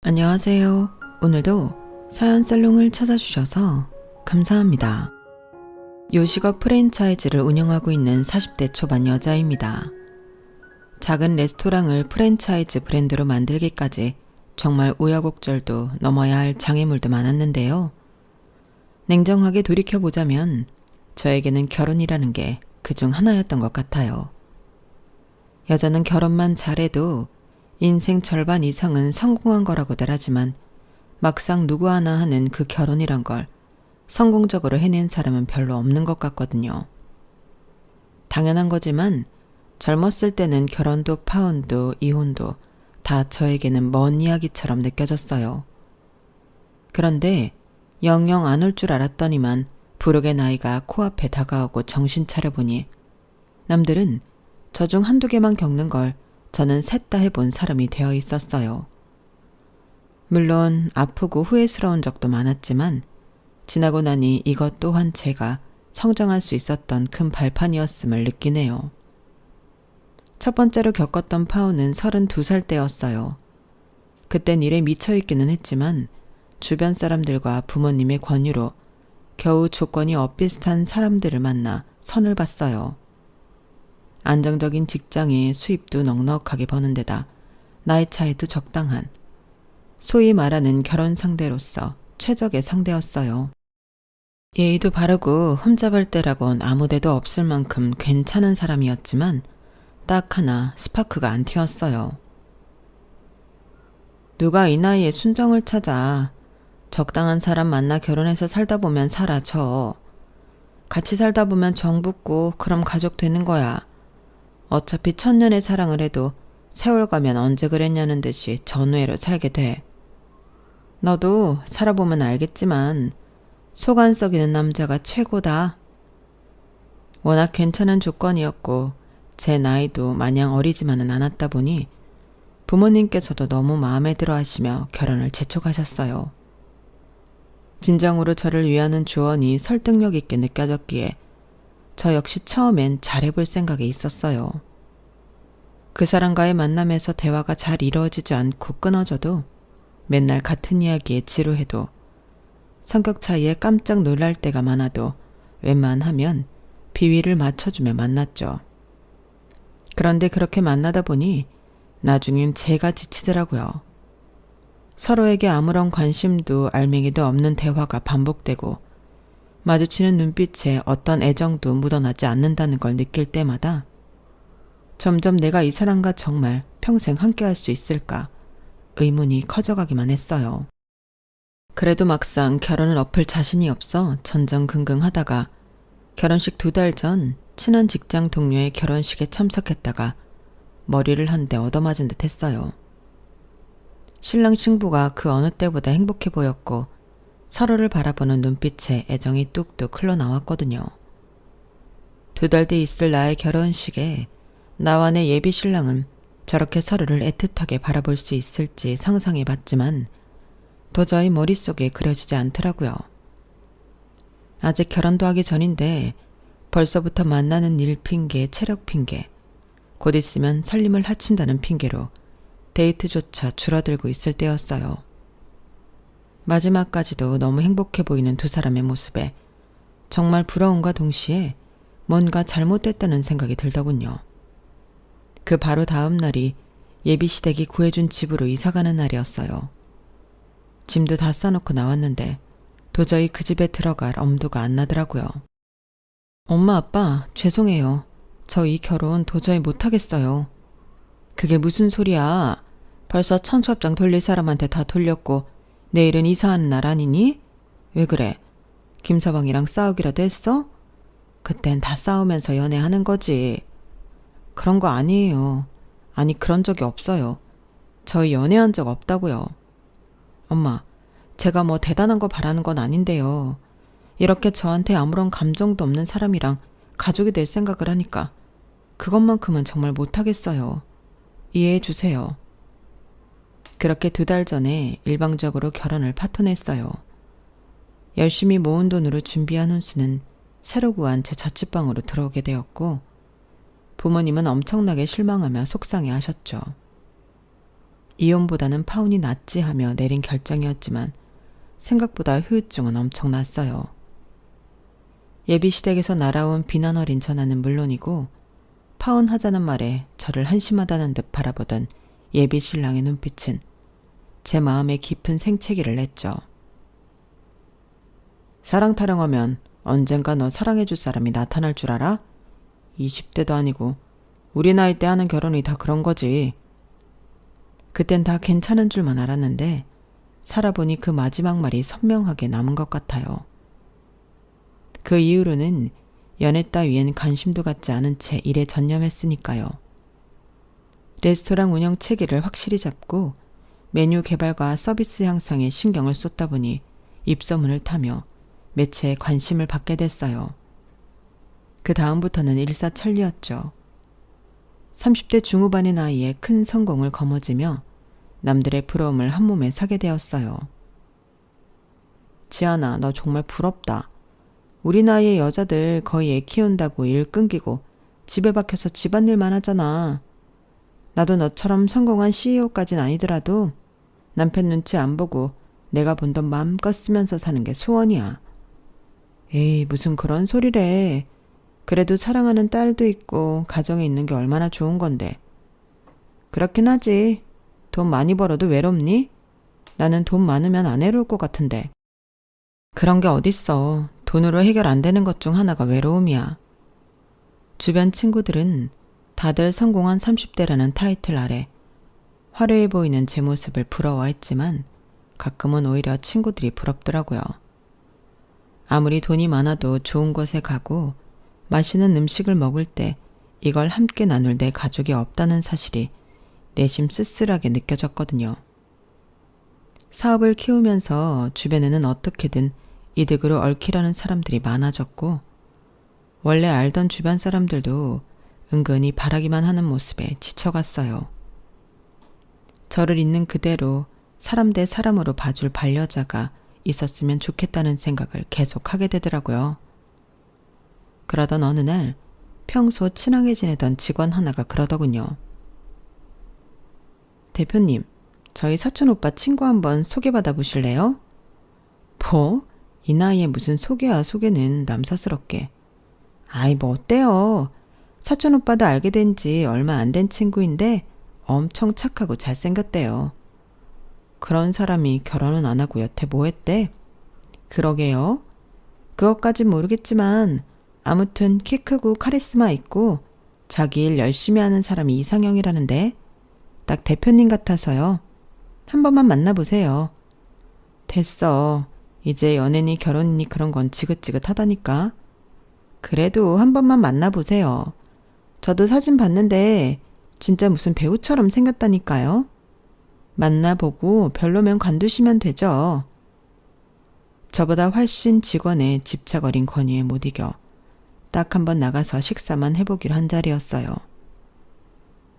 안녕하세요. 오늘도 사연 살롱을 찾아주셔서 감사합니다. 요식업 프랜차이즈를 운영하고 있는 40대 초반 여자입니다. 작은 레스토랑을 프랜차이즈 브랜드로 만들기까지 정말 우여곡절도 넘어야 할 장애물도 많았는데요. 냉정하게 돌이켜보자면 저에게는 결혼이라는 게 그중 하나였던 것 같아요. 여자는 결혼만 잘해도 인생 절반 이상은 성공한 거라고들 하지만 막상 누구 하나 하는 그 결혼이란 걸 성공적으로 해낸 사람은 별로 없는 것 같거든요. 당연한 거지만 젊었을 때는 결혼도 파혼도 이혼도 다 저에게는 먼 이야기처럼 느껴졌어요. 그런데 영영 안 올 줄 알았더니만 부록의 나이가 코앞에 다가오고 정신 차려보니 남들은 저 중 한두 개만 겪는 걸 저는 셋 다 해본 사람이 되어 있었어요. 물론 아프고 후회스러운 적도 많았지만 지나고 나니 이것 또한 제가 성장할 수 있었던 큰 발판이었음을 느끼네요. 첫 번째로 겪었던 파혼은 32살 때였어요. 그땐 일에 미쳐있기는 했지만 주변 사람들과 부모님의 권유로 겨우 조건이 엇비슷한 사람들을 만나 선을 봤어요. 안정적인 직장에 수입도 넉넉하게 버는 데다 나이 차이도 적당한 소위 말하는 결혼 상대로서 최적의 상대였어요. 예의도 바르고 흠잡을 데라곤 아무데도 없을 만큼 괜찮은 사람이었지만 딱 하나 스파크가 안 튀었어요. 누가 이 나이에 순정을 찾아. 적당한 사람 만나 결혼해서 살다 보면 사라져. 같이 살다 보면 정 붙고 그럼 가족 되는 거야. 어차피 천년의 사랑을 해도 세월 가면 언제 그랬냐는 듯이 전우애로 살게 돼. 너도 살아보면 알겠지만 속 안 썩이는 남자가 최고다. 워낙 괜찮은 조건이었고 제 나이도 마냥 어리지만은 않았다 보니 부모님께서도 너무 마음에 들어 하시며 결혼을 재촉하셨어요. 진정으로 저를 위하는 조언이 설득력 있게 느껴졌기에 저 역시 처음엔 잘해볼 생각이 있었어요. 그 사람과의 만남에서 대화가 잘 이루어지지 않고 끊어져도 맨날 같은 이야기에 지루해도 성격 차이에 깜짝 놀랄 때가 많아도 웬만하면 비위를 맞춰주며 만났죠. 그런데 그렇게 만나다 보니 나중엔 제가 지치더라고요. 서로에게 아무런 관심도 알맹이도 없는 대화가 반복되고 마주치는 눈빛에 어떤 애정도 묻어나지 않는다는 걸 느낄 때마다 점점 내가 이 사람과 정말 평생 함께할 수 있을까 의문이 커져가기만 했어요. 그래도 막상 결혼을 엎을 자신이 없어 전전긍긍하다가 결혼식 2달 전 친한 직장 동료의 결혼식에 참석했다가 머리를 한 대 얻어맞은 듯 했어요. 신랑 신부가 그 어느 때보다 행복해 보였고 서로를 바라보는 눈빛에 애정이 뚝뚝 흘러나왔거든요. 2달 뒤 있을 나의 결혼식에 나와 내 예비 신랑은 저렇게 서로를 애틋하게 바라볼 수 있을지 상상해봤지만 도저히 머릿속에 그려지지 않더라고요. 아직 결혼도 하기 전인데 벌써부터 만나는 일 핑계, 체력 핑계, 곧 있으면 살림을 하친다는 핑계로 데이트조차 줄어들고 있을 때였어요. 마지막까지도 너무 행복해 보이는 두 사람의 모습에 정말 부러움과 동시에 뭔가 잘못됐다는 생각이 들더군요. 그 바로 다음 날이 예비시댁이 구해준 집으로 이사가는 날이었어요. 짐도 다 싸놓고 나왔는데 도저히 그 집에 들어갈 엄두가 안 나더라고요. 엄마 아빠 죄송해요. 저 이 결혼 도저히 못하겠어요. 그게 무슨 소리야. 벌써 천수업장 돌릴 사람한테 다 돌렸고 내일은 이사하는 날 아니니? 왜 그래? 김서방이랑 싸우기라도 했어? 그땐 다 싸우면서 연애하는 거지. 그런 거 아니에요. 아니 그런 적이 없어요. 저희 연애한 적 없다고요. 엄마, 제가 뭐 대단한 거 바라는 건 아닌데요. 이렇게 저한테 아무런 감정도 없는 사람이랑 가족이 될 생각을 하니까 그것만큼은 정말 못하겠어요. 이해해 주세요. 그렇게 2달 전에 일방적으로 결혼을 파토냈어요. 열심히 모은 돈으로 준비한 혼수는 새로 구한 제 자취방으로 들어오게 되었고 부모님은 엄청나게 실망하며 속상해 하셨죠. 이혼보다는 파혼이 낫지 하며 내린 결정이었지만 생각보다 후유증은 엄청났어요. 예비시댁에서 날아온 비난 어린 전화는 물론이고 파혼하자는 말에 저를 한심하다는 듯 바라보던 예비신랑의 눈빛은 제 마음에 깊은 생채기를 냈죠. 사랑 타령하면 언젠가 너 사랑해줄 사람이 나타날 줄 알아? 20대도 아니고 우리 나이 때 하는 결혼이 다 그런 거지. 그땐 다 괜찮은 줄만 알았는데 살아보니 그 마지막 말이 선명하게 남은 것 같아요. 그 이후로는 연애 따위엔 관심도 갖지 않은 채 일에 전념했으니까요. 레스토랑 운영 체계를 확실히 잡고 메뉴 개발과 서비스 향상에 신경을 쏟다 보니 입소문을 타며 매체에 관심을 받게 됐어요. 그 다음부터는 일사천리였죠. 30대 중후반의 나이에 큰 성공을 거머쥐며 남들의 부러움을 한 몸에 사게 되었어요. 지아나, 너 정말 부럽다. 우리 나이의 여자들 거의 애 키운다고 일 끊기고 집에 박혀서 집안일만 하잖아. 나도 너처럼 성공한 CEO까진 아니더라도 남편 눈치 안 보고 내가 번 돈 마음껏 쓰면서 사는 게 소원이야. 에이, 무슨 그런 소리래. 그래도 사랑하는 딸도 있고 가정에 있는 게 얼마나 좋은 건데. 그렇긴 하지. 돈 많이 벌어도 외롭니? 나는 돈 많으면 안 외로울 것 같은데. 그런 게 어딨어. 돈으로 해결 안 되는 것 중 하나가 외로움이야. 주변 친구들은 다들 성공한 30대라는 타이틀 아래 화려해 보이는 제 모습을 부러워했지만 가끔은 오히려 친구들이 부럽더라고요. 아무리 돈이 많아도 좋은 곳에 가고 맛있는 음식을 먹을 때 이걸 함께 나눌 내 가족이 없다는 사실이 내심 쓸쓸하게 느껴졌거든요. 사업을 키우면서 주변에는 어떻게든 이득으로 얽히려는 사람들이 많아졌고 원래 알던 주변 사람들도 은근히 바라기만 하는 모습에 지쳐갔어요. 저를 있는 그대로 사람 대 사람으로 봐줄 반려자가 있었으면 좋겠다는 생각을 계속 하게 되더라고요. 그러던 어느 날 평소 친하게 지내던 직원 하나가 그러더군요. 대표님, 저희 사촌 오빠 친구 한번 소개받아 보실래요? 뭐? 이 나이에 무슨 소개야, 소개는 남사스럽게. 아이, 뭐 어때요? 사촌 오빠도 알게 된 지 얼마 안 된 친구인데 엄청 착하고 잘생겼대요. 그런 사람이 결혼은 안 하고 여태 뭐 했대? 그러게요. 그것까진 모르겠지만 아무튼 키 크고 카리스마 있고 자기 일 열심히 하는 사람이 이상형이라는데 딱 대표님 같아서요. 한 번만 만나보세요. 됐어. 이제 연애니 결혼이니 그런 건 지긋지긋하다니까. 그래도 한 번만 만나보세요. 저도 사진 봤는데 진짜 무슨 배우처럼 생겼다니까요. 만나보고 별로면 관두시면 되죠. 저보다 훨씬 직원의 집착 어린 권유에 못 이겨 딱 한 번 나가서 식사만 해보기로 한 자리였어요.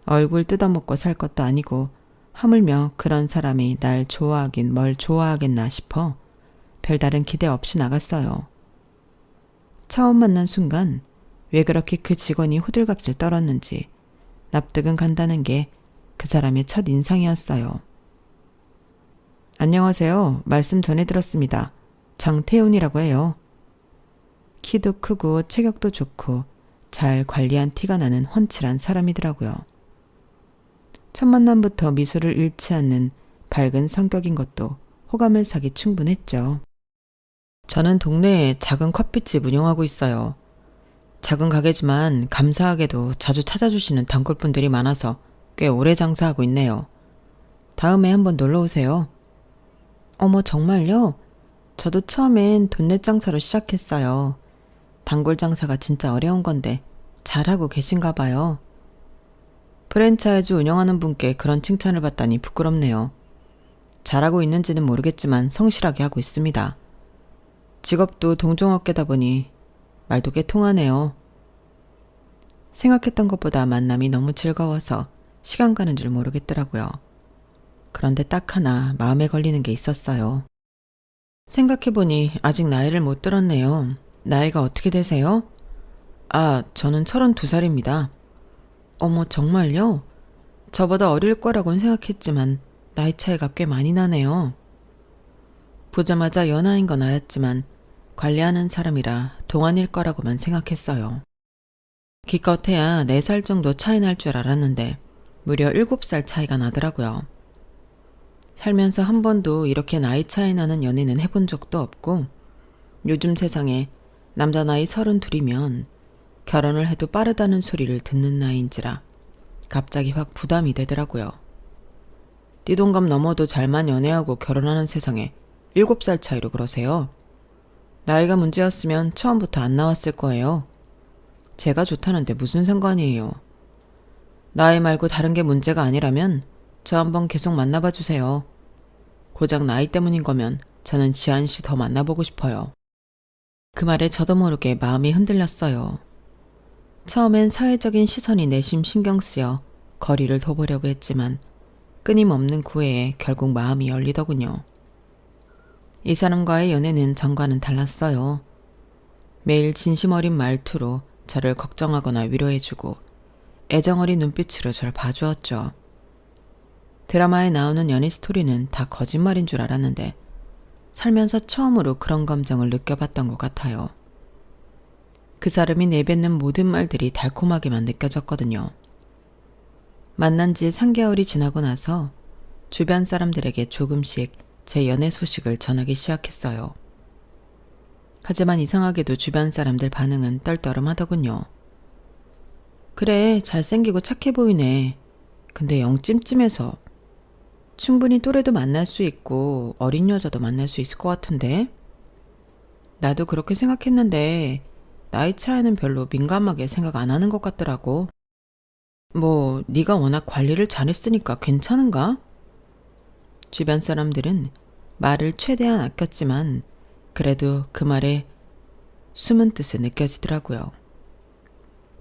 얼굴 뜯어먹고 살 것도 아니고 하물며 그런 사람이 날 좋아하긴 뭘 좋아하겠나 싶어 별다른 기대 없이 나갔어요. 처음 만난 순간 왜 그렇게 그 직원이 호들갑을 떨었는지 납득은 간다는 게 그 사람의 첫 인상이었어요. 안녕하세요. 말씀 전해 들었습니다. 장태훈이라고 해요. 키도 크고 체격도 좋고 잘 관리한 티가 나는 훤칠한 사람이더라고요. 첫 만남부터 미소를 잃지 않는 밝은 성격인 것도 호감을 사기 충분했죠. 저는 동네에 작은 커피집 운영하고 있어요. 작은 가게지만 감사하게도 자주 찾아주시는 단골분들이 많아서 꽤 오래 장사하고 있네요. 다음에 한번 놀러 오세요. 어머, 정말요? 저도 처음엔 돈넷 장사로 시작했어요. 단골 장사가 진짜 어려운 건데 잘하고 계신가 봐요. 프랜차이즈 운영하는 분께 그런 칭찬을 받다니 부끄럽네요. 잘하고 있는지는 모르겠지만 성실하게 하고 있습니다. 직업도 동종업계다 보니 말도 꽤 통하네요. 생각했던 것보다 만남이 너무 즐거워서 시간 가는 줄 모르겠더라고요. 그런데 딱 하나 마음에 걸리는 게 있었어요. 생각해보니 아직 나이를 못 들었네요. 나이가 어떻게 되세요? 아, 저는 32살입니다. 어머, 정말요? 저보다 어릴 거라고는 생각했지만 나이 차이가 꽤 많이 나네요. 보자마자 연하인 건 알았지만 관리하는 사람이라 동안일 거라고만 생각했어요. 기껏해야 4살 정도 차이 날 줄 알았는데 무려 7살 차이가 나더라고요. 살면서 한 번도 이렇게 나이 차이 나는 연애는 해본 적도 없고 요즘 세상에 남자 나이 32이면 결혼을 해도 빠르다는 소리를 듣는 나이인지라 갑자기 확 부담이 되더라고요. 띠동갑 넘어도 잘만 연애하고 결혼하는 세상에 7살 차이로 그러세요. 나이가 문제였으면 처음부터 안 나왔을 거예요. 제가 좋다는데 무슨 상관이에요. 나이 말고 다른 게 문제가 아니라면 저 한번 계속 만나봐 주세요. 고작 나이 때문인 거면 저는 지한 씨 더 만나보고 싶어요. 그 말에 저도 모르게 마음이 흔들렸어요. 처음엔 사회적인 시선이 내심 신경 쓰여 거리를 둬보려고 했지만 끊임없는 구애에 결국 마음이 열리더군요. 이 사람과의 연애는 전과는 달랐어요. 매일 진심 어린 말투로 저를 걱정하거나 위로해주고 애정어린 눈빛으로 저를 봐주었죠. 드라마에 나오는 연애 스토리는 다 거짓말인 줄 알았는데 살면서 처음으로 그런 감정을 느껴봤던 것 같아요. 그 사람이 내뱉는 모든 말들이 달콤하게만 느껴졌거든요. 만난 지 3개월이 지나고 나서 주변 사람들에게 조금씩 제 연애 소식을 전하기 시작했어요. 하지만 이상하게도 주변 사람들 반응은 떨떠름하더군요. 그래, 잘생기고 착해 보이네. 근데 영 찜찜해서. 충분히 또래도 만날 수 있고 어린 여자도 만날 수 있을 것 같은데? 나도 그렇게 생각했는데 나이 차이는 별로 민감하게 생각 안 하는 것 같더라고. 뭐 네가 워낙 관리를 잘했으니까 괜찮은가? 주변 사람들은 말을 최대한 아꼈지만 그래도 그 말에 숨은 뜻이 느껴지더라고요.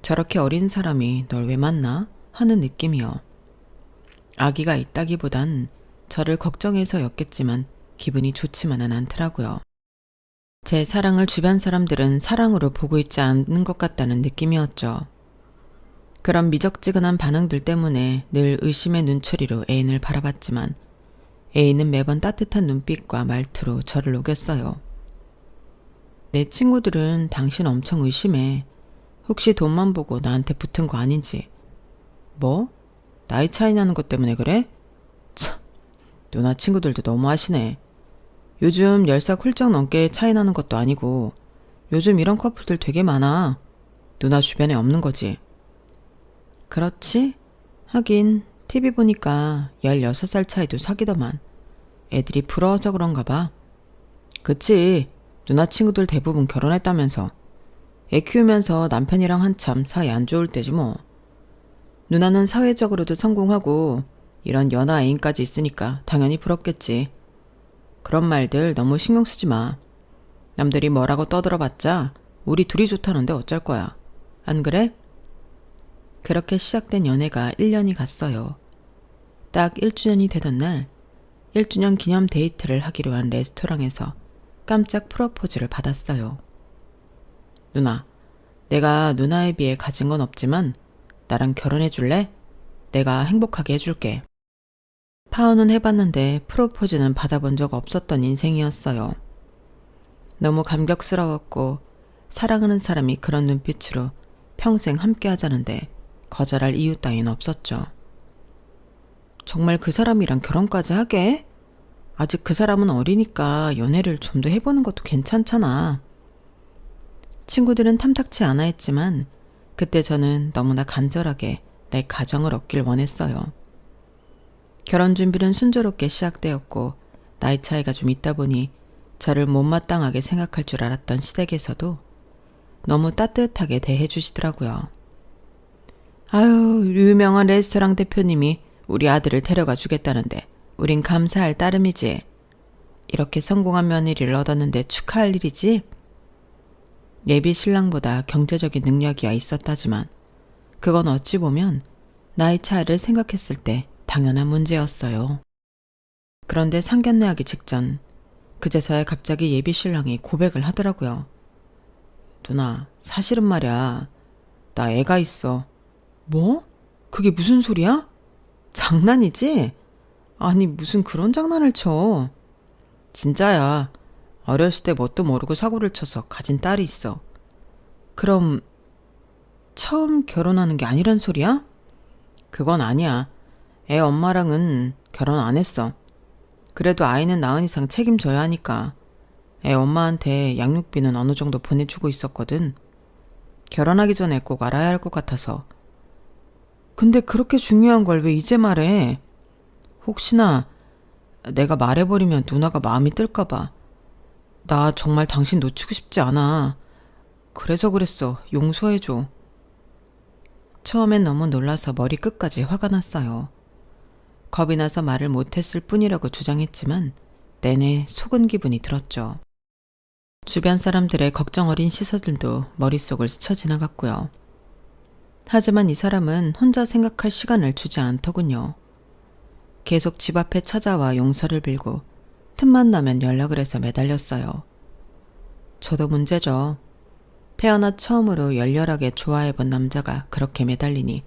저렇게 어린 사람이 널 왜 만나? 하는 느낌이요. 아기가 있다기보단 저를 걱정해서였겠지만 기분이 좋지만은 않더라고요. 제 사랑을 주변 사람들은 사랑으로 보고 있지 않는 것 같다는 느낌이었죠. 그런 미적지근한 반응들 때문에 늘 의심의 눈초리로 애인을 바라봤지만 애인은 매번 따뜻한 눈빛과 말투로 저를 녹였어요. 내 친구들은 당신 엄청 의심해. 혹시 돈만 보고 나한테 붙은 거 아닌지. 뭐? 나이 차이 나는 것 때문에 그래? 참, 누나 친구들도 너무하시네. 요즘 10살 훌쩍 넘게 차이 나는 것도 아니고 요즘 이런 커플들 되게 많아. 누나 주변에 없는 거지. 그렇지? 하긴 TV 보니까 16살 차이도 사귀더만. 애들이 부러워서 그런가 봐. 그치, 누나 친구들 대부분 결혼했다면서. 애 키우면서 남편이랑 한참 사이 안 좋을 때지 뭐. 누나는 사회적으로도 성공하고 이런 연하 애인까지 있으니까 당연히 부럽겠지. 그런 말들 너무 신경 쓰지 마. 남들이 뭐라고 떠들어봤자 우리 둘이 좋다는데 어쩔 거야. 안 그래? 그렇게 시작된 연애가 1년이 갔어요. 딱 1주년이 되던 날 1주년 기념 데이트를 하기로 한 레스토랑에서 깜짝 프로포즈를 받았어요. 누나, 내가 누나에 비해 가진 건 없지만 나랑 결혼해 줄래? 내가 행복하게 해줄게. 파혼은 해봤는데 프로포즈는 받아본 적 없었던 인생이었어요. 너무 감격스러웠고 사랑하는 사람이 그런 눈빛으로 평생 함께 하자는데 거절할 이유 따윈 없었죠. 정말 그 사람이랑 결혼까지 하게? 아직 그 사람은 어리니까 연애를 좀 더 해보는 것도 괜찮잖아. 친구들은 탐탁치 않아 했지만 그때 저는 너무나 간절하게 내 가정을 얻길 원했어요. 결혼 준비는 순조롭게 시작되었고 나이 차이가 좀 있다 보니 저를 못마땅하게 생각할 줄 알았던 시댁에서도 너무 따뜻하게 대해주시더라고요. 아유, 유명한 레스토랑 대표님이 우리 아들을 데려가 주겠다는데 우린 감사할 따름이지. 이렇게 성공한 며느리를 얻었는데 축하할 일이지. 예비 신랑보다 경제적인 능력이야 있었다지만 그건 어찌 보면 나이 차이를 생각했을 때 당연한 문제였어요. 그런데 상견례하기 직전 그제서야 갑자기 예비 신랑이 고백을 하더라고요. 누나, 사실은 말이야. 나 애가 있어. 뭐? 그게 무슨 소리야? 장난이지? 아니, 무슨 그런 장난을 쳐. 진짜야. 어렸을 때 뭣도 모르고 사고를 쳐서 가진 딸이 있어. 그럼 처음 결혼하는 게 아니란 소리야? 그건 아니야. 애 엄마랑은 결혼 안 했어. 그래도 아이는 낳은 이상 책임져야 하니까. 애 엄마한테 양육비는 어느 정도 보내주고 있었거든. 결혼하기 전에 꼭 알아야 할 것 같아서. 근데 그렇게 중요한 걸 왜 이제 말해? 혹시나 내가 말해버리면 누나가 마음이 뜰까봐. 나 정말 당신 놓치고 싶지 않아. 그래서 그랬어. 용서해줘. 처음엔 너무 놀라서 머리 끝까지 화가 났어요. 겁이 나서 말을 못했을 뿐이라고 주장했지만 내내 속은 기분이 들었죠. 주변 사람들의 걱정 어린 시선들도 머릿속을 스쳐 지나갔고요. 하지만 이 사람은 혼자 생각할 시간을 주지 않더군요. 계속 집 앞에 찾아와 용서를 빌고 틈만 나면 연락을 해서 매달렸어요. 저도 문제죠. 태어나 처음으로 열렬하게 좋아해본 남자가 그렇게 매달리니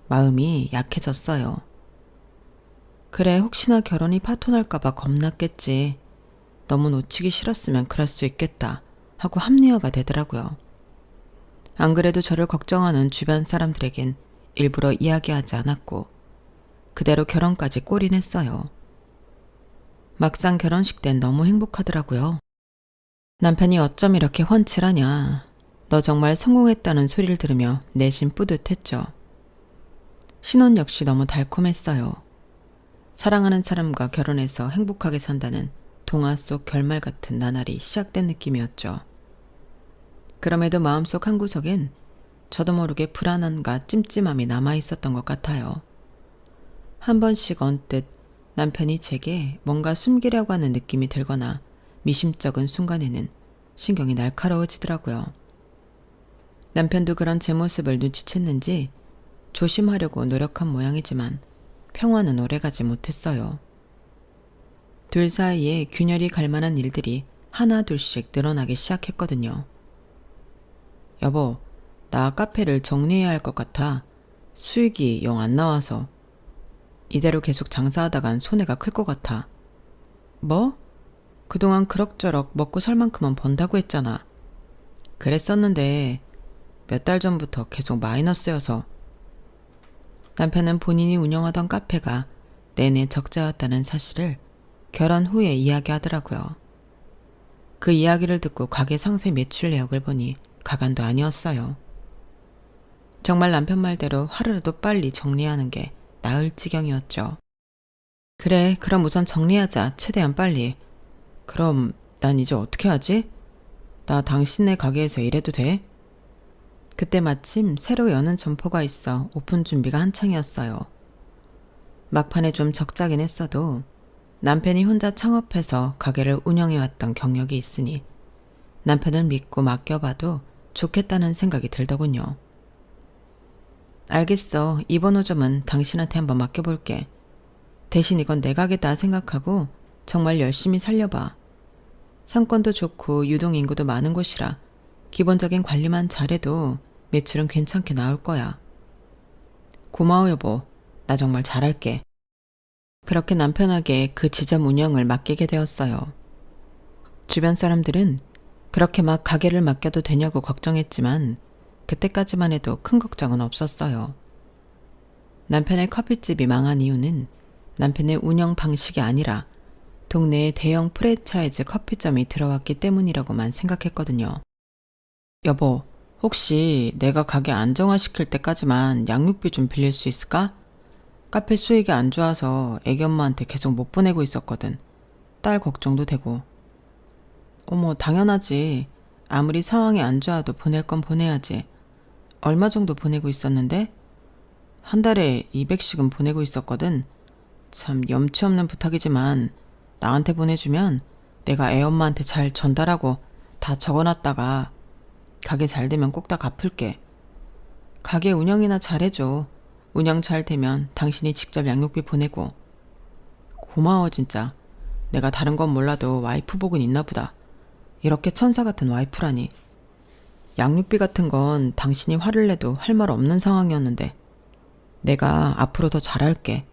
마음이 약해졌어요. 그래, 혹시나 결혼이 파토날까봐 겁났겠지. 너무 놓치기 싫었으면 그럴 수 있겠다 하고 합리화가 되더라고요. 안 그래도 저를 걱정하는 주변 사람들에겐 일부러 이야기하지 않았고 그대로 결혼까지 골인했어요. 막상 결혼식 땐 너무 행복하더라고요. 남편이 어쩜 이렇게 훤칠하냐. 너 정말 성공했다는 소리를 들으며 내심 뿌듯했죠. 신혼 역시 너무 달콤했어요. 사랑하는 사람과 결혼해서 행복하게 산다는 동화 속 결말 같은 나날이 시작된 느낌이었죠. 그럼에도 마음속 한구석엔 저도 모르게 불안함과 찜찜함이 남아있었던 것 같아요. 한 번씩 언뜻 남편이 제게 뭔가 숨기려고 하는 느낌이 들거나 미심쩍은 순간에는 신경이 날카로워지더라고요. 남편도 그런 제 모습을 눈치챘는지 조심하려고 노력한 모양이지만 평화는 오래가지 못했어요. 둘 사이에 균열이 갈 만한 일들이 하나 둘씩 늘어나기 시작했거든요. 여보, 나 카페를 정리해야 할 것 같아. 수익이 영 안 나와서. 이대로 계속 장사하다간 손해가 클 것 같아. 뭐? 그동안 그럭저럭 먹고 살 만큼은 번다고 했잖아. 그랬었는데 몇 달 전부터 계속 마이너스여서. 남편은 본인이 운영하던 카페가 내내 적자였다는 사실을 결혼 후에 이야기하더라고요. 그 이야기를 듣고 가게 상세 매출 내역을 보니 가관도 아니었어요. 정말 남편 말대로 하루라도 빨리 정리하는 게 나을 지경이었죠. 그래, 그럼 우선 정리하자. 최대한 빨리. 그럼 난 이제 어떻게 하지? 나 당신네 가게에서 일해도 돼? 그때 마침 새로 여는 점포가 있어 오픈 준비가 한창이었어요. 막판에 좀 적자긴 했어도 남편이 혼자 창업해서 가게를 운영해왔던 경력이 있으니 남편을 믿고 맡겨봐도 좋겠다는 생각이 들더군요. 알겠어. 이번 호점은 당신한테 한번 맡겨볼게. 대신 이건 내 가게다 생각하고 정말 열심히 살려봐. 상권도 좋고 유동인구도 많은 곳이라 기본적인 관리만 잘해도 매출은 괜찮게 나올 거야. 고마워 여보. 나 정말 잘할게. 그렇게 남편에게 그 지점 운영을 맡기게 되었어요. 주변 사람들은 그렇게 막 가게를 맡겨도 되냐고 걱정했지만 그때까지만 해도 큰 걱정은 없었어요. 남편의 커피집이 망한 이유는 남편의 운영 방식이 아니라 동네에 대형 프랜차이즈 커피점이 들어왔기 때문이라고만 생각했거든요. 여보, 혹시 내가 가게 안정화시킬 때까지만 양육비 좀 빌릴 수 있을까? 카페 수익이 안 좋아서 애기 엄마한테 계속 못 보내고 있었거든. 딸 걱정도 되고. 어머, 당연하지. 아무리 상황이 안 좋아도 보낼 건 보내야지. 얼마 정도 보내고 있었는데? 한 달에 200씩은 보내고 있었거든. 참 염치 없는 부탁이지만 나한테 보내주면 내가 애 엄마한테 잘 전달하고 다 적어놨다가 가게 잘 되면 꼭 다 갚을게. 가게 운영이나 잘해줘. 운영 잘 되면 당신이 직접 양육비 보내고. 고마워 진짜. 내가 다른 건 몰라도 와이프 복은 있나 보다. 이렇게 천사 같은 와이프라니. 양육비 같은 건 당신이 화를 내도 할 말 없는 상황이었는데 내가 앞으로 더 잘할게.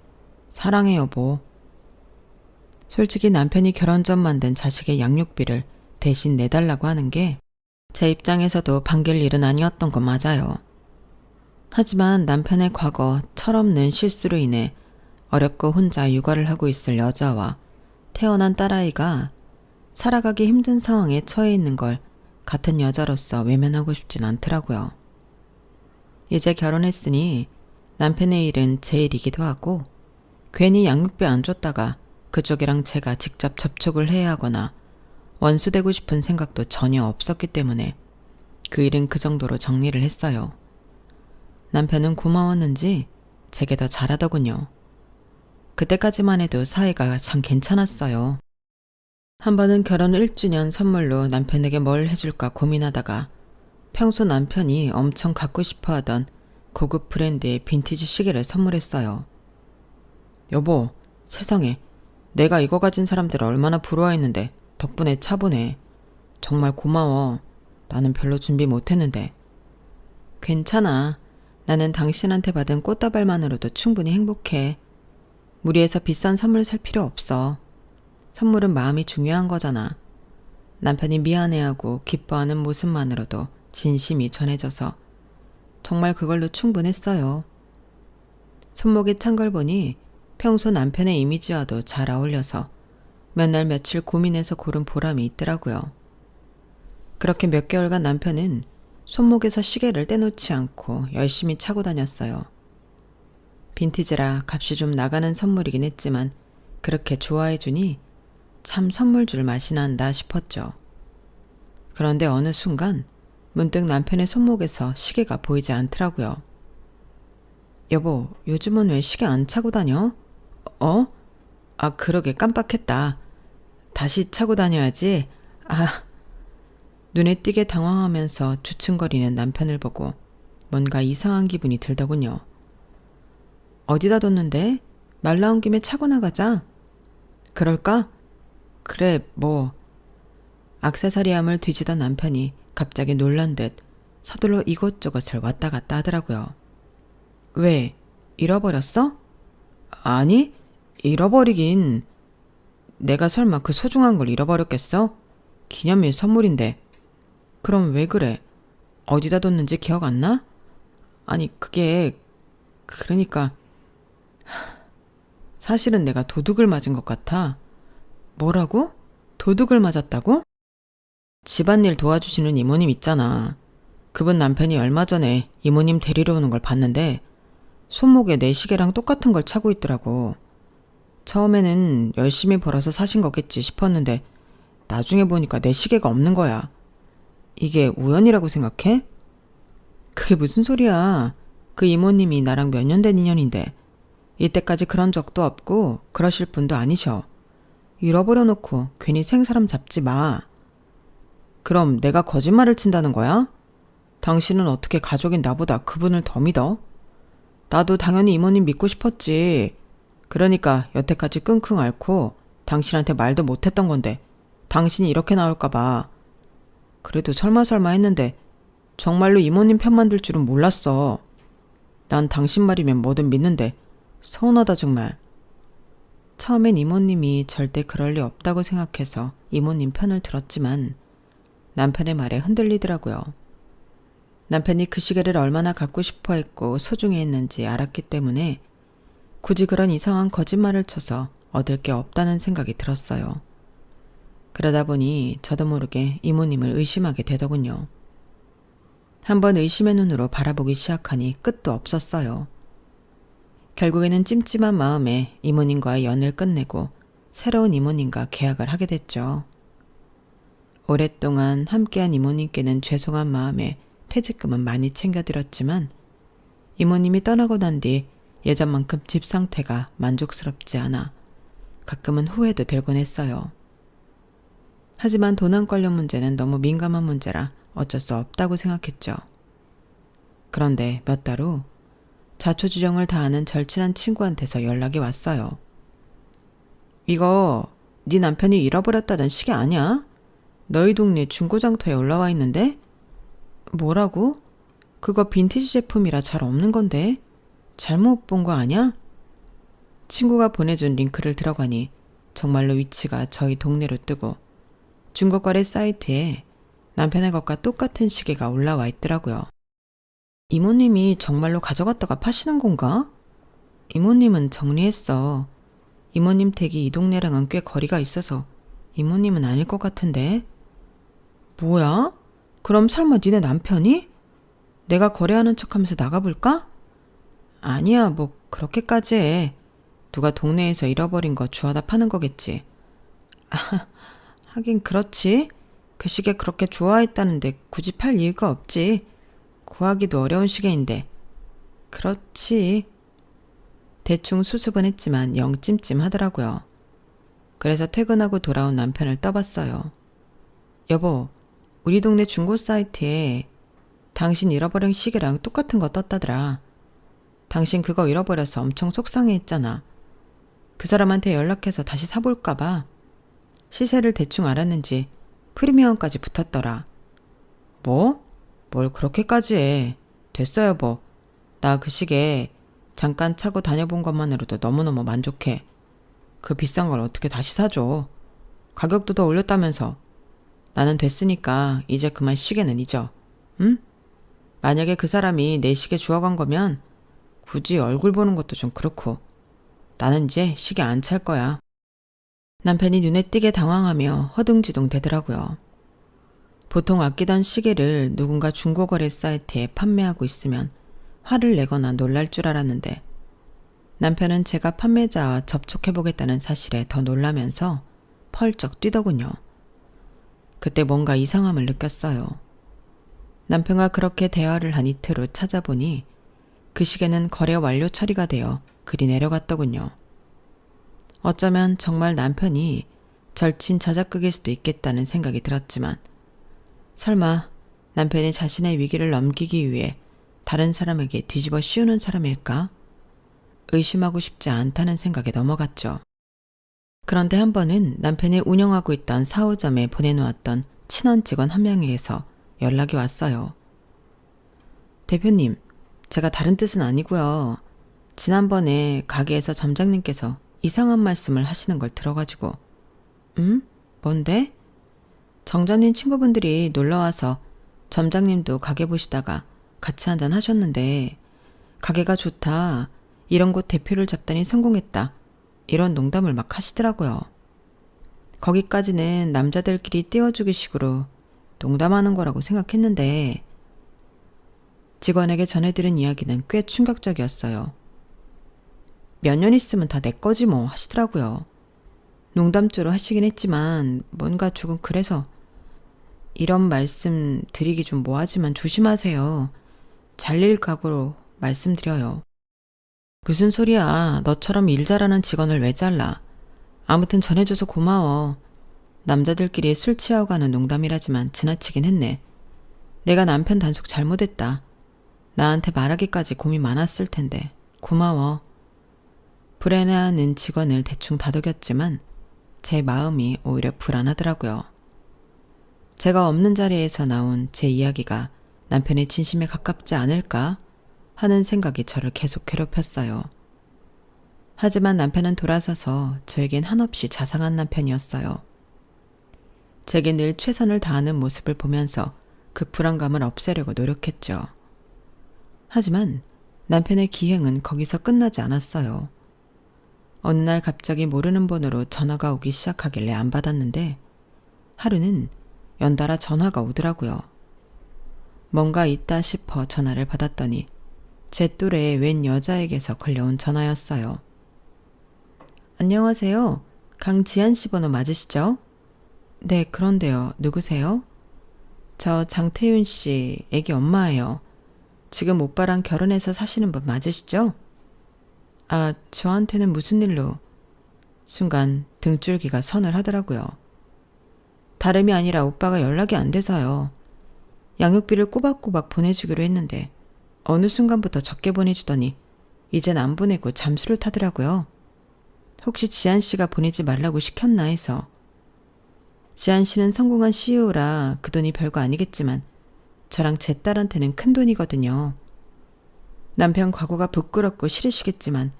사랑해 여보. 솔직히 남편이 결혼 전 만든 자식의 양육비를 대신 내달라고 하는 게 제 입장에서도 반길 일은 아니었던 건 맞아요. 하지만 남편의 과거 철없는 실수로 인해 어렵고 혼자 육아를 하고 있을 여자와 태어난 딸아이가 살아가기 힘든 상황에 처해 있는 걸 같은 여자로서 외면하고 싶진 않더라고요. 이제 결혼했으니 남편의 일은 제 일이기도 하고 괜히 양육비 안 줬다가 그쪽이랑 제가 직접 접촉을 해야 하거나 원수되고 싶은 생각도 전혀 없었기 때문에 그 일은 그 정도로 정리를 했어요. 남편은 고마웠는지 제게 더 잘하더군요. 그때까지만 해도 사이가 참 괜찮았어요. 한 번은 결혼 1주년 선물로 남편에게 뭘 해줄까 고민하다가 평소 남편이 엄청 갖고 싶어 하던 고급 브랜드의 빈티지 시계를 선물했어요. 여보, 세상에 내가 이거 가진 사람들 얼마나 부러워했는데 덕분에 차보네. 정말 고마워. 나는 별로 준비 못했는데. 괜찮아. 나는 당신한테 받은 꽃다발만으로도 충분히 행복해. 무리해서 비싼 선물 살 필요 없어. 선물은 마음이 중요한 거잖아. 남편이 미안해하고 기뻐하는 모습만으로도 진심이 전해져서 정말 그걸로 충분했어요. 손목에 찬 걸 보니 평소 남편의 이미지와도 잘 어울려서 몇 날 며칠 고민해서 고른 보람이 있더라고요. 그렇게 몇 개월간 남편은 손목에서 시계를 떼놓지 않고 열심히 차고 다녔어요. 빈티지라 값이 좀 나가는 선물이긴 했지만 그렇게 좋아해주니 참 선물 줄 맛이 난다 싶었죠. 그런데 어느 순간 문득 남편의 손목에서 시계가 보이지 않더라고요. 여보, 요즘은 왜 시계 안 차고 다녀? 어? 아, 그러게 깜빡했다. 다시 차고 다녀야지. 아, 눈에 띄게 당황하면서 주춤거리는 남편을 보고 뭔가 이상한 기분이 들더군요. 어디다 뒀는데? 말 나온 김에 차고 나가자. 그럴까? 그래, 뭐. 액세서리함을 뒤지던 남편이 갑자기 놀란 듯 서둘러 이곳저곳을 왔다 갔다 하더라고요. 왜? 잃어버렸어? 아니, 잃어버리긴. 내가 설마 그 소중한 걸 잃어버렸겠어? 기념일 선물인데. 그럼 왜 그래? 어디다 뒀는지 기억 안 나? 아니, 그러니까 사실은 내가 도둑을 맞은 것 같아. 뭐라고? 도둑을 맞았다고? 집안일 도와주시는 이모님 있잖아. 그분 남편이 얼마 전에 이모님 데리러 오는 걸 봤는데 손목에 내 시계랑 똑같은 걸 차고 있더라고. 처음에는 열심히 벌어서 사신 거겠지 싶었는데 나중에 보니까 내 시계가 없는 거야. 이게 우연이라고 생각해? 그게 무슨 소리야. 그 이모님이 나랑 몇 년 된 인연인데 이때까지 그런 적도 없고 그러실 분도 아니셔. 잃어버려 놓고 괜히 생사람 잡지 마. 그럼 내가 거짓말을 친다는 거야? 당신은 어떻게 가족인 나보다 그분을 더 믿어? 나도 당연히 이모님 믿고 싶었지. 그러니까 여태까지 끙끙 앓고 당신한테 말도 못했던 건데 당신이 이렇게 나올까 봐. 그래도 설마 했는데 정말로 이모님 편만 들 줄은 몰랐어. 난 당신 말이면 뭐든 믿는데 서운하다 정말. 처음엔 이모님이 절대 그럴 리 없다고 생각해서 이모님 편을 들었지만 남편의 말에 흔들리더라고요. 남편이 그 시계를 얼마나 갖고 싶어 했고 소중해 했는지 알았기 때문에 굳이 그런 이상한 거짓말을 쳐서 얻을 게 없다는 생각이 들었어요. 그러다 보니 저도 모르게 이모님을 의심하게 되더군요. 한번 의심의 눈으로 바라보기 시작하니 끝도 없었어요. 결국에는 찜찜한 마음에 이모님과의 연을 끝내고 새로운 이모님과 계약을 하게 됐죠. 오랫동안 함께한 이모님께는 죄송한 마음에 퇴직금은 많이 챙겨드렸지만 이모님이 떠나고 난 뒤 예전만큼 집 상태가 만족스럽지 않아 가끔은 후회도 들곤 했어요. 하지만 도난 관련 문제는 너무 민감한 문제라 어쩔 수 없다고 생각했죠. 그런데 몇 달 후 자초지종을 다하는 절친한 친구한테서 연락이 왔어요. 이거 네 남편이 잃어버렸다던 시계 아니야? 너희 동네 중고장터에 올라와 있는데? 뭐라고? 그거 빈티지 제품이라 잘 없는 건데? 잘못 본 거 아냐? 친구가 보내준 링크를 들어가니 정말로 위치가 저희 동네로 뜨고 중고거래 사이트에 남편의 것과 똑같은 시계가 올라와 있더라고요. 이모님이 정말로 가져갔다가 파시는 건가? 이모님은 정리했어. 이모님 댁이 이 동네랑은 꽤 거리가 있어서 이모님은 아닐 것 같은데. 뭐야? 그럼 설마 니네 남편이? 내가 거래하는 척하면서 나가볼까? 아니야, 뭐 그렇게까지 해. 누가 동네에서 잃어버린 거 주워다 파는 거겠지. 아, 하긴 그렇지. 그 시계 그렇게 좋아했다는데 굳이 팔 이유가 없지. 구하기도 어려운 시계인데. 그렇지. 대충 수습은 했지만 영 찜찜하더라고요. 그래서 퇴근하고 돌아온 남편을 떠봤어요. 여보, 우리 동네 중고 사이트에 당신 잃어버린 시계랑 똑같은 거 떴다더라. 당신 그거 잃어버려서 엄청 속상해했잖아. 그 사람한테 연락해서 다시 사볼까봐. 시세를 대충 알았는지 프리미엄까지 붙었더라. 뭐? 뭘 그렇게까지 해. 됐어 여보. 나 그 시계 잠깐 차고 다녀본 것만으로도 너무너무 만족해. 그 비싼 걸 어떻게 다시 사줘. 가격도 더 올렸다면서. 나는 됐으니까 이제 그만 시계는 잊어. 응? 만약에 그 사람이 내 시계 주워간 거면 굳이 얼굴 보는 것도 좀 그렇고. 나는 이제 시계 안 찰 거야. 남편이 눈에 띄게 당황하며 허둥지둥 대더라고요. 보통 아끼던 시계를 누군가 중고거래 사이트에 판매하고 있으면 화를 내거나 놀랄 줄 알았는데 남편은 제가 판매자와 접촉해보겠다는 사실에 더 놀라면서 펄쩍 뛰더군요. 그때 뭔가 이상함을 느꼈어요. 남편과 그렇게 대화를 한 이틀 후 찾아보니 그 시계는 거래 완료 처리가 되어 글이 내려갔더군요. 어쩌면 정말 남편이 절친 저작극일 수도 있겠다는 생각이 들었지만 설마 남편이 자신의 위기를 넘기기 위해 다른 사람에게 뒤집어 씌우는 사람일까? 의심하고 싶지 않다는 생각에 넘어갔죠. 그런데 한 번은 남편이 운영하고 있던 4호점에 보내놓았던 친한 직원 한 명에게서 연락이 왔어요. 대표님, 제가 다른 뜻은 아니고요. 지난번에 가게에서 점장님께서 이상한 말씀을 하시는 걸 들어가지고. 뭔데? 정장님 친구분들이 놀러와서 점장님도 가게 보시다가 같이 한잔 하셨는데 가게가 좋다. 이런 곳 대표를 잡다니 성공했다. 이런 농담을 막 하시더라고요. 거기까지는 남자들끼리 띄워주기 식으로 농담하는 거라고 생각했는데 직원에게 전해들은 이야기는 꽤 충격적이었어요. 몇 년 있으면 다 내 거지 뭐 하시더라고요. 농담조로 하시긴 했지만 뭔가 조금 그래서 이런 말씀 드리기 좀 뭐하지만 조심하세요. 잘릴 각오로 말씀드려요. 무슨 소리야. 너처럼 일 잘하는 직원을 왜 잘라. 아무튼 전해줘서 고마워. 남자들끼리 술 취하고 가는 농담이라지만 지나치긴 했네. 내가 남편 단속 잘못했다. 나한테 말하기까지 고민 많았을 텐데. 고마워. 불안해하는 직원을 대충 다독였지만 제 마음이 오히려 불안하더라고요. 제가 없는 자리에서 나온 제 이야기가 남편의 진심에 가깝지 않을까 하는 생각이 저를 계속 괴롭혔어요. 하지만 남편은 돌아서서 저에겐 한없이 자상한 남편이었어요. 제게 늘 최선을 다하는 모습을 보면서 그 불안감을 없애려고 노력했죠. 하지만 남편의 기행은 거기서 끝나지 않았어요. 어느 날 갑자기 모르는 번호로 전화가 오기 시작하길래 안 받았는데 하루는 연달아 전화가 오더라고요. 뭔가 있다 싶어 전화를 받았더니 제 또래의 웬 여자에게서 걸려온 전화였어요. 안녕하세요. 강지한 씨 번호 맞으시죠? 네, 그런데요. 누구세요? 저 장태윤 씨 애기 엄마예요. 지금 오빠랑 결혼해서 사시는 분 맞으시죠? 아, 저한테는 무슨 일로? 순간 등줄기가 선을 하더라고요. 다름이 아니라 오빠가 연락이 안 돼서요. 양육비를 꼬박꼬박 보내주기로 했는데 어느 순간부터 적게 보내주더니 이젠 안 보내고 잠수를 타더라고요. 혹시 지한 씨가 보내지 말라고 시켰나 해서. 지한 씨는 성공한 CEO라 그 돈이 별거 아니겠지만 저랑 제 딸한테는 큰 돈이거든요. 남편 과거가 부끄럽고 싫으시겠지만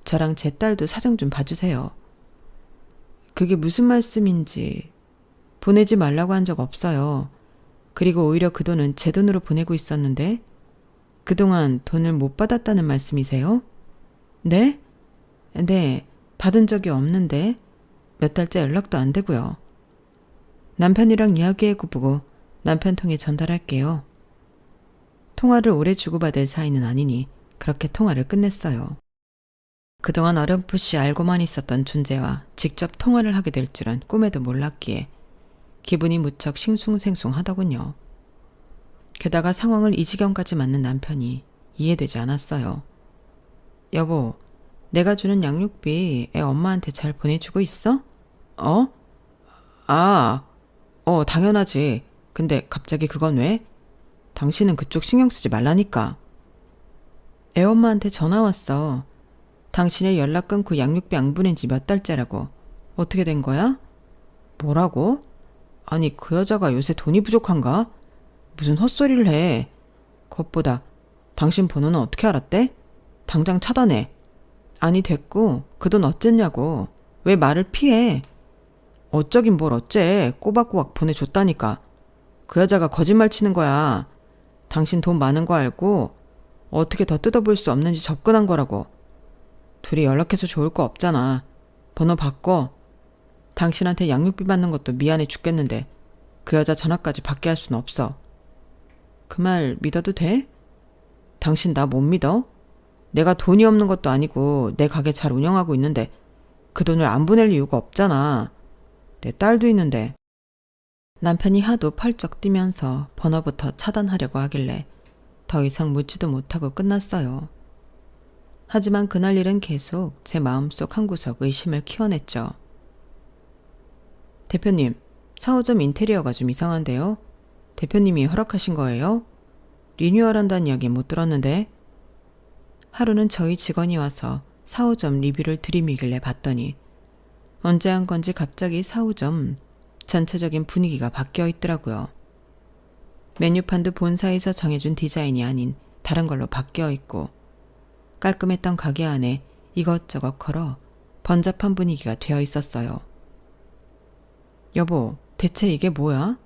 저랑 제 딸도 사정 좀 봐주세요. 그게 무슨 말씀인지. 보내지 말라고 한 적 없어요. 그리고 오히려 그 돈은 제 돈으로 보내고 있었는데 그동안 돈을 못 받았다는 말씀이세요? 네? 네, 받은 적이 없는데 몇 달째 연락도 안 되고요. 남편이랑 이야기해보고 남편 통해 전달할게요. 통화를 오래 주고받을 사이는 아니니 그렇게 통화를 끝냈어요. 그동안 어렴풋이 알고만 있었던 존재와 직접 통화를 하게 될 줄은 꿈에도 몰랐기에 기분이 무척 싱숭생숭하더군요. 게다가 상황을 이 지경까지 맞는 남편이 이해되지 않았어요. 여보, 내가 주는 양육비 애 엄마한테 잘 보내주고 있어? 어? 아, 당연하지. 근데 갑자기 그건 왜? 당신은 그쪽 신경 쓰지 말라니까. 애 엄마한테 전화 왔어. 당신의 연락 끊고 양육비 안 보낸 지 몇 달째라고. 어떻게 된 거야? 뭐라고? 아니, 그 여자가 요새 돈이 부족한가? 무슨 헛소리를 해. 그것보다 당신 번호는 어떻게 알았대? 당장 차단해. 아니, 됐고 그 돈 어쨌냐고. 왜 말을 피해? 어쩌긴 뭘 어째. 꼬박꼬박 보내줬다니까. 그 여자가 거짓말 치는 거야. 당신 돈 많은 거 알고 어떻게 더 뜯어볼 수 없는지 접근한 거라고. 둘이 연락해서 좋을 거 없잖아. 번호 바꿔. 당신한테 양육비 받는 것도 미안해 죽겠는데 그 여자 전화까지 받게 할 순 없어. 그 말 믿어도 돼? 당신 나 못 믿어? 내가 돈이 없는 것도 아니고 내 가게 잘 운영하고 있는데 그 돈을 안 보낼 이유가 없잖아. 내 딸도 있는데. 남편이 하도 펄쩍 뛰면서 번호부터 차단하려고 하길래 더 이상 묻지도 못하고 끝났어요. 하지만 그날 일은 계속 제 마음속 한구석 의심을 키워냈죠. 대표님, 4호점 인테리어가 좀 이상한데요? 대표님이 허락하신 거예요? 리뉴얼한다는 이야기 못 들었는데. 하루는 저희 직원이 와서 4호점 리뷰를 들이밀길래 봤더니 언제 한 건지 갑자기 4호점 전체적인 분위기가 바뀌어 있더라고요. 메뉴판도 본사에서 정해준 디자인이 아닌 다른 걸로 바뀌어 있고 깔끔했던 가게 안에 이것저것 걸어 번잡한 분위기가 되어 있었어요. 여보, 대체 이게 뭐야?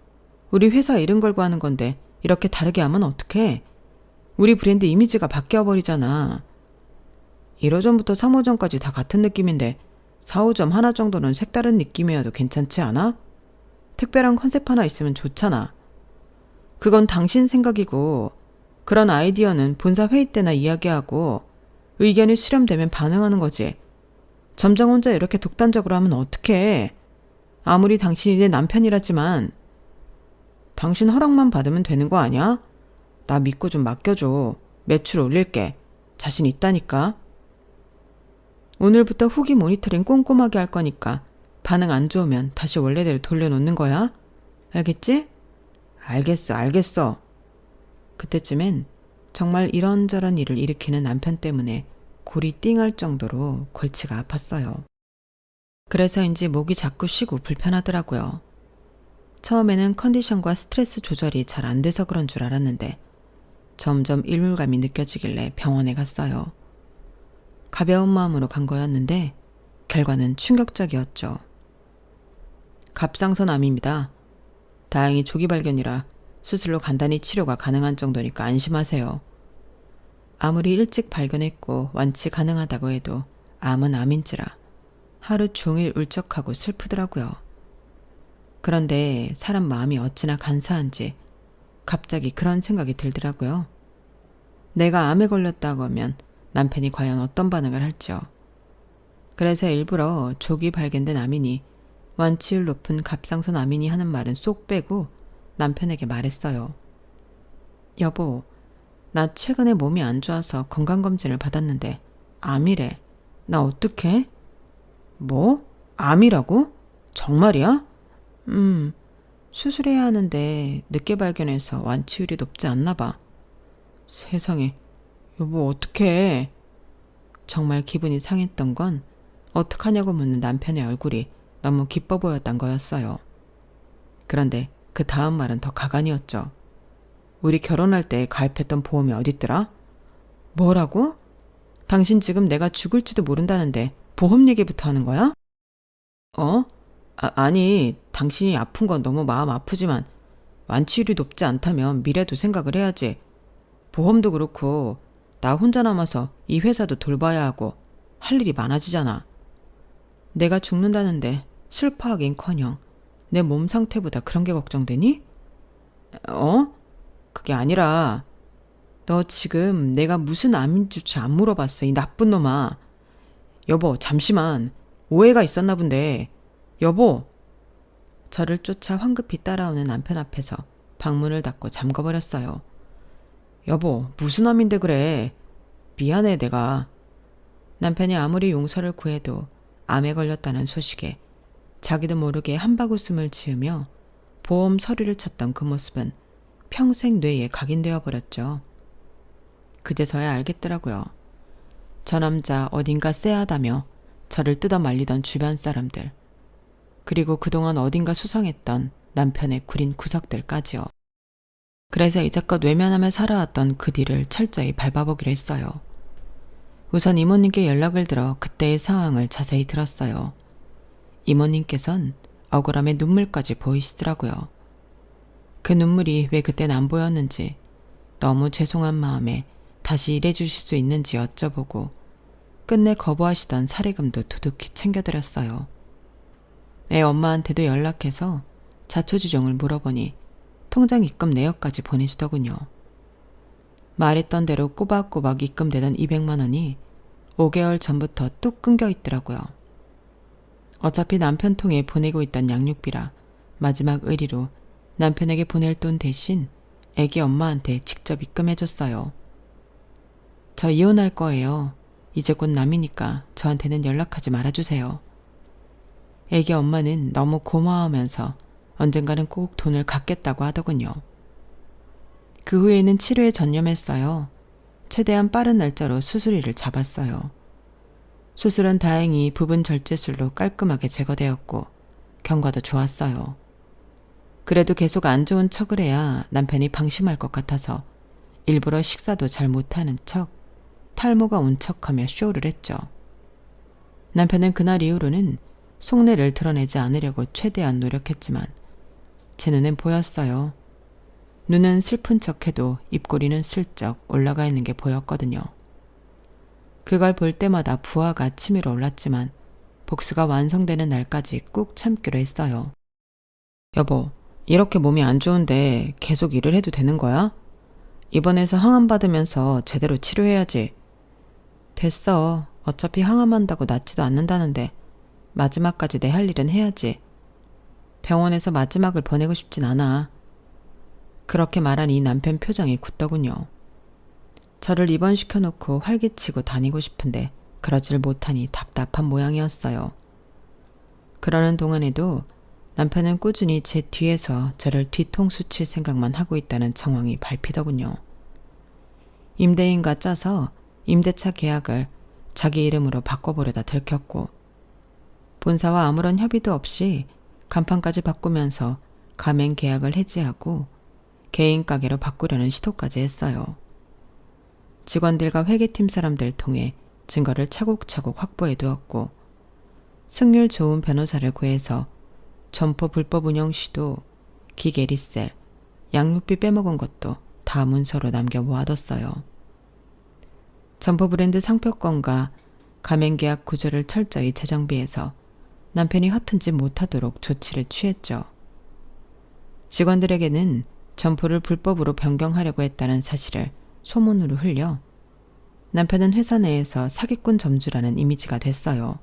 우리 회사 이름 걸고 하는 건데 이렇게 다르게 하면 어떡해? 우리 브랜드 이미지가 바뀌어버리잖아. 1호점부터 3호점까지 다 같은 느낌인데 4호점 하나 정도는 색다른 느낌이어도 괜찮지 않아? 특별한 컨셉 하나 있으면 좋잖아. 그건 당신 생각이고 그런 아이디어는 본사 회의 때나 이야기하고 의견이 수렴되면 반응하는 거지. 점장 혼자 이렇게 독단적으로 하면 어떡해. 아무리 당신이 내 남편이라지만. 당신 허락만 받으면 되는 거 아니야? 나 믿고 좀 맡겨줘. 매출 올릴게. 자신 있다니까. 오늘부터 후기 모니터링 꼼꼼하게 할 거니까 반응 안 좋으면 다시 원래대로 돌려놓는 거야. 알겠지? 알겠어. 그때쯤엔 정말 이런저런 일을 일으키는 남편 때문에 골이 띵할 정도로 골치가 아팠어요. 그래서인지 목이 자꾸 쉬고 불편하더라고요. 처음에는 컨디션과 스트레스 조절이 잘 안 돼서 그런 줄 알았는데 점점 일물감이 느껴지길래 병원에 갔어요. 가벼운 마음으로 간 거였는데 결과는 충격적이었죠. 갑상선암입니다. 다행히 조기 발견이라 수술로 간단히 치료가 가능한 정도니까 안심하세요. 아무리 일찍 발견했고 완치 가능하다고 해도 암은 암인지라 하루 종일 울적하고 슬프더라고요. 그런데 사람 마음이 어찌나 간사한지 갑자기 그런 생각이 들더라고요. 내가 암에 걸렸다고 하면 남편이 과연 어떤 반응을 할지요. 그래서 일부러 조기 발견된 암이니 완치율 높은 갑상선 암이니 하는 말은 쏙 빼고 남편에게 말했어요. 여보, 나 최근에 몸이 안 좋아서 건강검진을 받았는데 암이래. 나 어떡해? 뭐? 암이라고? 정말이야? 수술해야 하는데 늦게 발견해서 완치율이 높지 않나 봐. 세상에, 여보 어떡해. 정말 기분이 상했던 건 어떡하냐고 묻는 남편의 얼굴이 너무 기뻐 보였던 거였어요. 그런데 그 다음 말은 더 가관이었죠. 우리 결혼할 때 가입했던 보험이 어딨더라? 뭐라고? 당신 지금 내가 죽을지도 모른다는데 보험 얘기부터 하는 거야? 아니, 당신이 아픈 건 너무 마음 아프지만 완치율이 높지 않다면 미래도 생각을 해야지. 보험도 그렇고 나 혼자 남아서 이 회사도 돌봐야 하고 할 일이 많아지잖아. 내가 죽는다는데 슬퍼하긴커녕 내 몸 상태보다 그런 게 걱정되니? 어? 그게 아니라 너 지금 내가 무슨 암인지 안 물어봤어, 이 나쁜 놈아. 여보, 잠시만. 오해가 있었나 본데. 여보. 저를 쫓아 황급히 따라오는 남편 앞에서 방문을 닫고 잠궈버렸어요. 여보, 무슨 암인데 그래. 미안해, 내가. 남편이 아무리 용서를 구해도 암에 걸렸다는 소식에 자기도 모르게 한바구음을 지으며 보험 서류를 찾던 그 모습은 평생 뇌에 각인되어 버렸죠. 그제서야 알겠더라고요. 저 남자 어딘가 쎄하다며 저를 뜯어 말리던 주변 사람들, 그리고 그동안 어딘가 수상했던 남편의 구린 구석들까지요. 그래서 이제껏 외면하며 살아왔던 그 뒤를 철저히 밟아보기로 했어요. 우선 이모님께 연락을 들어 그때의 상황을 자세히 들었어요. 이모님께선 억울함에 눈물까지 보이시더라고요. 그 눈물이 왜 그땐 안 보였는지, 너무 죄송한 마음에 다시 일해주실 수 있는지 여쭤보고 끝내 거부하시던 사례금도 두둑히 챙겨드렸어요. 애 엄마한테도 연락해서 자초지종을 물어보니 통장 입금 내역까지 보내주더군요. 말했던 대로 꼬박꼬박 입금되던 200만 원이 5개월 전부터 뚝 끊겨 있더라고요. 어차피 남편 통에 보내고 있던 양육비라 마지막 의리로 남편에게 보낼 돈 대신 애기 엄마한테 직접 입금해줬어요. 저 이혼할 거예요. 이제 곧 남이니까 저한테는 연락하지 말아주세요. 애기 엄마는 너무 고마워하면서 언젠가는 꼭 돈을 갚겠다고 하더군요. 그 후에는 치료에 전념했어요. 최대한 빠른 날짜로 수술일을 잡았어요. 수술은 다행히 부분 절제술로 깔끔하게 제거되었고 경과도 좋았어요. 그래도 계속 안 좋은 척을 해야 남편이 방심할 것 같아서 일부러 식사도 잘 못하는 척, 탈모가 온 척하며 쇼를 했죠. 남편은 그날 이후로는 속내를 드러내지 않으려고 최대한 노력했지만 제 눈엔 보였어요. 눈은 슬픈 척해도 입꼬리는 슬쩍 올라가 있는 게 보였거든요. 그걸 볼 때마다 부하가 치밀어 올랐지만 복수가 완성되는 날까지 꾹 참기로 했어요. 여보, 이렇게 몸이 안 좋은데 계속 일을 해도 되는 거야? 입원해서 항암 받으면서 제대로 치료해야지. 됐어. 어차피 항암한다고 낫지도 않는다는데 마지막까지 내 할 일은 해야지. 병원에서 마지막을 보내고 싶진 않아. 그렇게 말한 이 남편 표정이 굳더군요. 저를 입원시켜놓고 활기치고 다니고 싶은데 그러질 못하니 답답한 모양이었어요. 그러는 동안에도 남편은 꾸준히 제 뒤에서 저를 뒤통수 칠 생각만 하고 있다는 정황이 밟히더군요. 임대인과 짜서 임대차 계약을 자기 이름으로 바꿔보려다 들켰고, 본사와 아무런 협의도 없이 간판까지 바꾸면서 가맹 계약을 해지하고 개인 가게로 바꾸려는 시도까지 했어요. 직원들과 회계팀 사람들 통해 증거를 차곡차곡 확보해 두었고, 승률 좋은 변호사를 구해서 점포 불법 운영 시도, 기계 리셀, 양육비 빼먹은 것도 다 문서로 남겨 모아뒀어요. 점포 브랜드 상표권과 가맹계약 구조를 철저히 재정비해서 남편이 허튼 짓 못하도록 조치를 취했죠. 직원들에게는 점포를 불법으로 변경하려고 했다는 사실을 소문으로 흘려 남편은 회사 내에서 사기꾼 점주라는 이미지가 됐어요.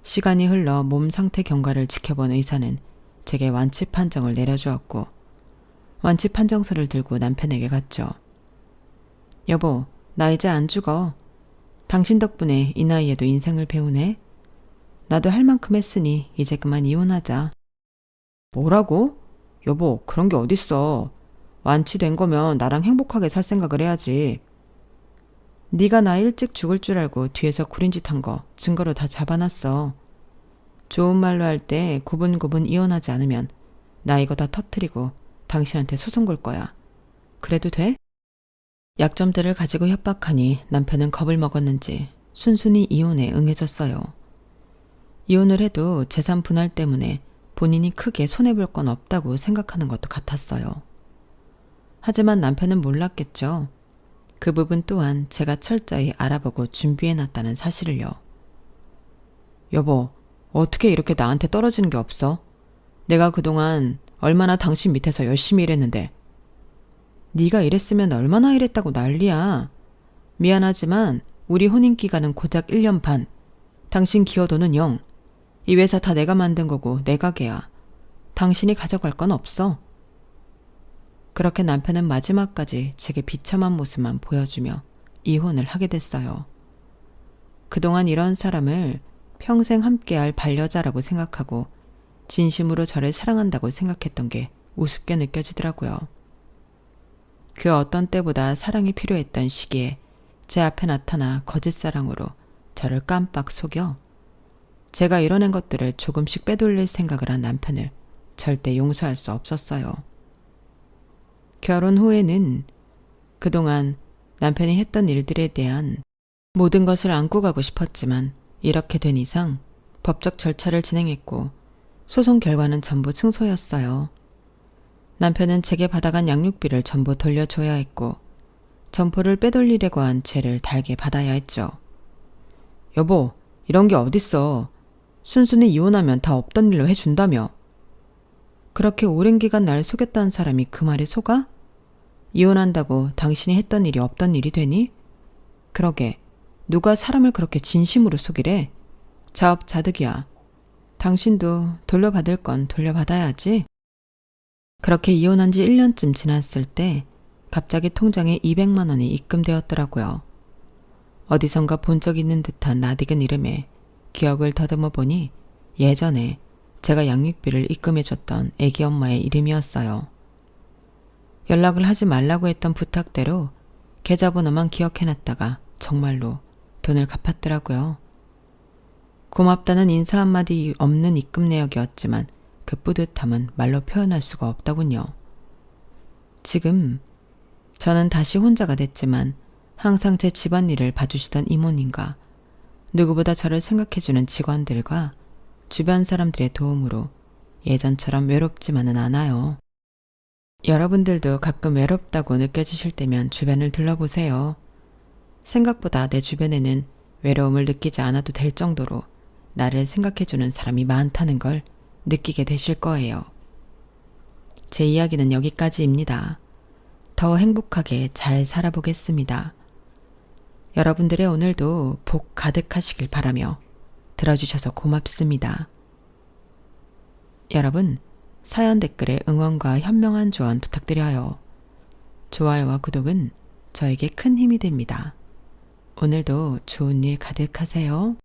시간이 흘러 몸 상태 경과를 지켜본 의사는 제게 완치 판정을 내려주었고, 완치 판정서를 들고 남편에게 갔죠. 여보, 나 이제 안 죽어. 당신 덕분에 이 나이에도 인생을 배우네. 나도 할 만큼 했으니 이제 그만 이혼하자. 뭐라고? 여보, 그런 게 어딨어. 완치된 거면 나랑 행복하게 살 생각을 해야지. 네가 나 일찍 죽을 줄 알고 뒤에서 구린 짓 한 거 증거로 다 잡아놨어. 좋은 말로 할 때 고분고분 이혼하지 않으면 나 이거 다 터뜨리고 당신한테 소송 걸 거야. 그래도 돼? 약점들을 가지고 협박하니 남편은 겁을 먹었는지 순순히 이혼에 응해줬어요. 이혼을 해도 재산 분할 때문에 본인이 크게 손해볼 건 없다고 생각하는 것도 같았어요. 하지만 남편은 몰랐겠죠. 그 부분 또한 제가 철저히 알아보고 준비해놨다는 사실을요. 여보, 어떻게 이렇게 나한테 떨어지는 게 없어? 내가 그동안 얼마나 당신 밑에서 열심히 일했는데. 네가 일했으면 얼마나 일했다고 난리야. 미안하지만 우리 혼인기간은 고작 1년 반. 당신 기여도는 0. 이 회사 다 내가 만든 거고 내 가게야. 당신이 가져갈 건 없어. 그렇게 남편은 마지막까지 제게 비참한 모습만 보여주며 이혼을 하게 됐어요. 그동안 이런 사람을 평생 함께할 반려자라고 생각하고 진심으로 저를 사랑한다고 생각했던 게 우습게 느껴지더라고요. 그 어떤 때보다 사랑이 필요했던 시기에 제 앞에 나타나 거짓사랑으로 저를 깜빡 속여 제가 이뤄낸 것들을 조금씩 빼돌릴 생각을 한 남편을 절대 용서할 수 없었어요. 결혼 후에는 그동안 남편이 했던 일들에 대한 모든 것을 안고 가고 싶었지만 이렇게 된 이상 법적 절차를 진행했고 소송 결과는 전부 승소였어요. 남편은 제게 받아간 양육비를 전부 돌려줘야 했고 점포를 빼돌리려고 한 죄를 달게 받아야 했죠. 여보, 이런 게 어딨어. 순순히 이혼하면 다 없던 일로 해준다며. 그렇게 오랜 기간 날 속였던 사람이 그 말에 속아? 이혼한다고 당신이 했던 일이 없던 일이 되니? 그러게, 누가 사람을 그렇게 진심으로 속이래? 자업자득이야. 당신도 돌려받을 건 돌려받아야지. 그렇게 이혼한 지 1년쯤 지났을 때 갑자기 통장에 200만 원이 입금되었더라고요. 어디선가 본 적 있는 듯한 낯익은 이름에 기억을 더듬어 보니 예전에 제가 양육비를 입금해줬던 애기 엄마의 이름이었어요. 연락을 하지 말라고 했던 부탁대로 계좌번호만 기억해놨다가 정말로 돈을 갚았더라고요. 고맙다는 인사 한마디 없는 입금 내역이었지만 그 뿌듯함은 말로 표현할 수가 없더군요. 지금 저는 다시 혼자가 됐지만 항상 제 집안일을 봐주시던 이모님과 누구보다 저를 생각해주는 직원들과 주변 사람들의 도움으로 예전처럼 외롭지만은 않아요. 여러분들도 가끔 외롭다고 느껴지실 때면 주변을 둘러보세요. 생각보다 내 주변에는 외로움을 느끼지 않아도 될 정도로 나를 생각해주는 사람이 많다는 걸 느끼게 되실 거예요. 제 이야기는 여기까지입니다. 더 행복하게 잘 살아보겠습니다. 여러분들의 오늘도 복 가득하시길 바라며 들어주셔서 고맙습니다. 여러분, 사연 댓글에 응원과 현명한 조언 부탁드려요. 좋아요와 구독은 저에게 큰 힘이 됩니다. 오늘도 좋은 일 가득하세요.